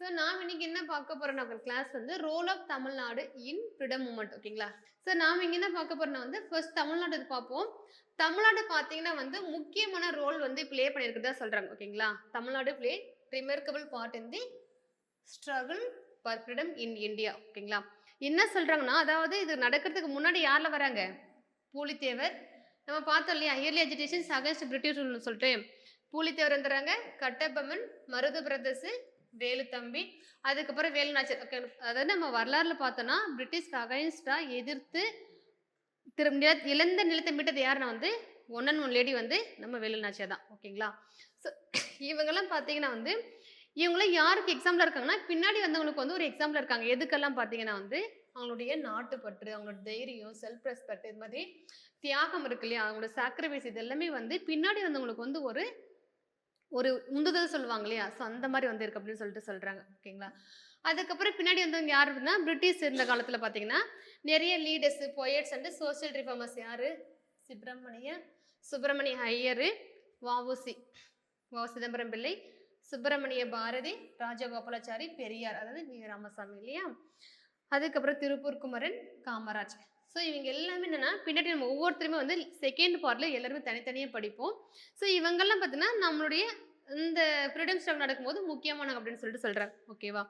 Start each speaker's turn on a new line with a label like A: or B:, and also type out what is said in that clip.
A: So நாம் இன்னைக்கு என்ன பார்க்க போறோம் நம்ம கிளாஸ் வந்து role of Tamil Nadu in freedom movement ஓகேங்களா. ஸோ நாம் இங்கே என்ன பார்க்க போறோம்னா வந்து ஃபர்ஸ்ட் தமிழ்நாடு இது பார்ப்போம். தமிழ்நாடு பார்த்தீங்கன்னா வந்து முக்கியமான ரோல் வந்து ப்ளே பண்ணியிருக்கிறதா சொல்றாங்க ஓகேங்களா. Tamil Nadu play remarkable part in the struggle for freedom in India ஓகேங்களா. என்ன சொல்றாங்கன்னா அதாவது இது நடக்கிறதுக்கு முன்னாடி யார்ல வராங்க, பூலித்தேவர். நம்ம பார்த்தோம் இல்லையா இயர்லி எஜுகேஷன் அகேன்ஸ்ட் பிரிட்டிஷ் ரூல்னு சொல்லிட்டு பூலித்தேவர் வந்துடுறாங்க, கட்டபொம்மன், மருது பிரதர்ஸ், வேலுத்தம்பி, அதுக்கப்புறம் வேலுநாச்சியார். அதாவது நம்ம வரலாறுல பார்த்தோம்னா பிரிட்டிஷ்க்கு அகைன்ஸ்டா எதிர்த்து இழந்த நிலத்தை மீட்டது யாருன்னா வந்து ஒன் அண்ட் ஒன் லேடி வந்து நம்ம வேலுநாச்சியார் தான் ஓகேங்களா. ஸோ இவங்கெல்லாம் பார்த்தீங்கன்னா வந்து இவங்களாம் யாருக்கு எக்ஸாம்பிளா இருக்காங்கன்னா பின்னாடி வந்தவங்களுக்கு வந்து ஒரு எக்ஸாம்பிளா இருக்காங்க. எதுக்கெல்லாம் பார்த்தீங்கன்னா வந்து அவங்களுடைய நாட்டுப்பற்று, அவங்களோட தைரியம், செல்ஃப் ரெஸ்பெக்ட், இது மாதிரி தியாகம் இருக்கு இல்லையா, அவங்களோட சாக்ரிஃபைஸ், இது எல்லாமே வந்து பின்னாடி வந்தவங்களுக்கு வந்து ஒரு ஒரு உந்துதல் சொல்லுவாங்க இல்லையா. ஸோ அந்த மாதிரி வந்து இருக்கு அப்படின்னு சொல்லிட்டு சொல்றாங்க ஓகேங்களா. அதுக்கப்புறம் பின்னாடி வந்தவங்க யார் அப்படின்னா பிரிட்டிஷ் இருந்த காலத்தில் பார்த்தீங்கன்னா நிறைய leaders, poets and social reformers யாரு, சுப்பிரமணிய ஐயர், வஉசி, சிதம்பரம் பிள்ளை, சுப்பிரமணிய பாரதி, ராஜகோபாலாச்சாரி, பெரியார் அதாவது வி ராமசாமி இல்லையா, அதுக்கப்புறம் திருப்பூர் குமரன், காமராஜ். ஸோ இவங்க எல்லாமே என்னன்னா பின்னாடி நம்ம ஒவ்வொருத்தருமே வந்து செகண்ட் பார்ட்ல எல்லாருமே தனித்தனியாக படிப்போம். ஸோ இவங்கெல்லாம் பார்த்தீங்கன்னா நம்மளுடைய இந்த ஃப்ரீடம் ஸ்ட்ரகிள் நடக்கும்போது முக்கியமானவங்க அப்படின்னு சொல்லிட்டு சொல்றாங்க ஓகேவா.